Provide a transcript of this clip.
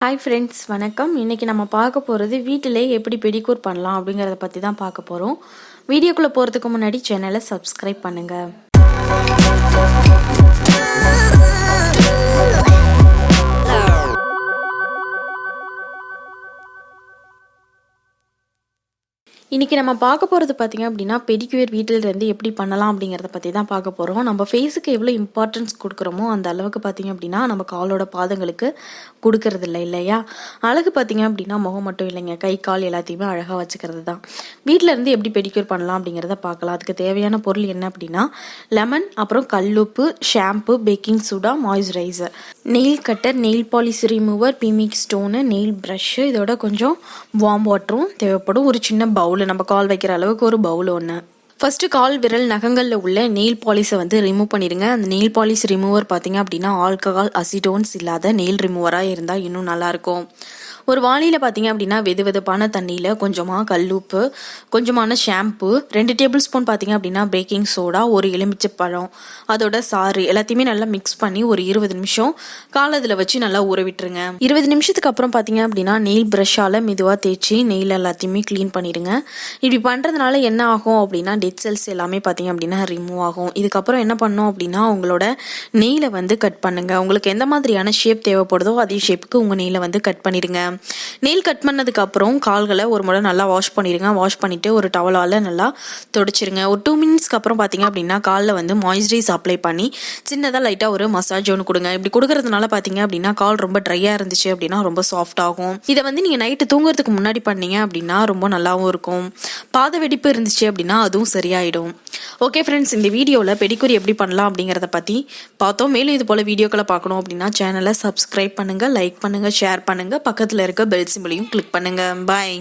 Hi friends, வணக்கம். இன்றைக்கி நம்ம பார்க்க போகிறது வீட்டிலே எப்படி பெடிக்யூர் பண்ணலாம் அப்படிங்கிறத பற்றி தான் பார்க்க போகிறோம். வீடியோக்குள்ளே போகிறதுக்கு முன்னாடி சேனலை சப்ஸ்கிரைப் பண்ணுங்கள். இன்றைக்கி நம்ம பார்க்க போகிறது பார்த்திங்க அப்படின்னா பெடிக்யூர் வீட்டிலிருந்து எப்படி பண்ணலாம் அப்படிங்கிறத பற்றி தான் பார்க்க போகிறோம். நம்ம ஃபேஸுக்கு எவ்வளோ இம்பார்ட்டன்ஸ் கொடுக்குறோமோ அந்த அளவுக்கு பார்த்திங்க அப்படின்னா நம்ம காலோட பாதங்களுக்கு கொடுக்கறது இல்லை இல்லையா. அழகு பார்த்திங்க அப்படின்னா முகம் மட்டும் இல்லைங்க, கை கால் எல்லாத்தையுமே அழகாக வச்சுக்கிறது தான். வீட்டிலேருந்து எப்படி பெடிக்யூர் பண்ணலாம் அப்படிங்கிறத பார்க்கலாம். அதுக்கு தேவையான பொருள் என்ன அப்படின்னா லெமன், அப்புறம் கல்லுப்பு, shampoo, baking soda, moisturiser, nail cutter, nail polish remover, pumice stone, nail brush, இதோட கொஞ்சம் வார்ம் வாட்டரும் தேவைப்படும். ஒரு சின்ன பவுல், நம்ம கால் வைக்கிற அளவுக்கு ஒரு பவுல் ஒன்று. ஃபர்ஸ்ட் கால் விரல் நகங்களில் உள்ள நெயில் பாலிஷை ரிமூவ் பண்ணிடுங்க. அந்த நெயில் பாலிஷ் ரிமூவர் பார்த்தீங்க அப்படின்னா ஆல்கஹால் அசிடோன்ஸ் இல்லாத நெயில் ரிமூவராக இருந்தால் இன்னும் நல்லாயிருக்கும். ஒரு வாளியில் பார்த்தீங்க அப்படின்னா வெது வெதுப்பான தண்ணியில் கொஞ்சமாக கல்லுப்பு, கொஞ்சமான ஷாம்பு, 2 டேபிள் ஸ்பூன் பார்த்தீங்க அப்படின்னா பேக்கிங் சோடா, ஒரு எலுமிச்சை பழம், அதோட சாறு எல்லாத்தையுமே நல்லா மிக்ஸ் பண்ணி ஒரு 20 நிமிஷம் காலத்தில் வச்சு நல்லா ஊற விட்டுருங்க. 20 நிமிஷத்துக்கு அப்புறம் பார்த்தீங்க அப்படின்னா நெயில் ப்ரஷ்ஷால் மெதுவாக தேய்ச்சி நெயில் எல்லாத்தையுமே க்ளீன் பண்ணிடுங்க. இப்படி பண்ணுறதுனால என்ன ஆகும் அப்படின்னா டெட் செல்ஸ் எல்லாமே பார்த்தீங்க அப்படின்னா ரிமூவ் ஆகும். இதுக்கப்புறம் என்ன பண்ணோம் அப்படின்னா உங்களோட நெயிலை கட் பண்ணுங்க. உங்களுக்கு எந்த மாதிரியான ஷேப் தேவைப்படுதோ அதே ஷேப்புக்கு உங்கள் நெயிலை கட் பண்ணிடுங்க. நெயில் கட் பண்ணதுக்கு அப்புறம் கால்களை ஒரு முறை நல்லா வாஷ் பண்ணிடுங்க. வாஷ் பண்ணிட்டு ஒரு டவலால் நல்லா தொடச்சிருங்க. ஒரு 2 மினிட்ஸ்க்கு அப்புறம் பார்த்தீங்க அப்படின்னா காலில் மாய்ஸ்சரைஸ் அப்ளை பண்ணி சின்னதாக லைட்டாக ஒரு மசாஜ் ஒன்று கொடுங்க. இப்படி கொடுக்கறதுனால பார்த்தீங்க அப்படின்னா கால் ரொம்ப ட்ரையாக இருந்துச்சு அப்படின்னா ரொம்ப சாஃப்ட் ஆகும். இதை நீங்கள் நைட்டு தூங்குறதுக்கு முன்னாடி பண்ணீங்க அப்படின்னா ரொம்ப நல்லாவும் இருக்கும். பாத வெடிப்பு இருந்துச்சு அப்படின்னா அதுவும் சரியாயிடும். ஓகே ஃப்ரெண்ட்ஸ், இந்த வீடியோவில் பெடிக்யூர் எப்படி பண்ணலாம் அப்படிங்கிறத பற்றி பார்த்தோம். மேலும் இது போல் வீடியோக்களை பார்க்கணும் அப்படின்னா சேனலை சப்ஸ்கிரைப் பண்ணுங்கள், லைக் பண்ணுங்கள், ஷேர் பண்ணுங்கள், பக்கத்தில் இருக்க பெல் சிம்பிளையும் கிளிக் பண்ணுங்கள். பாய்.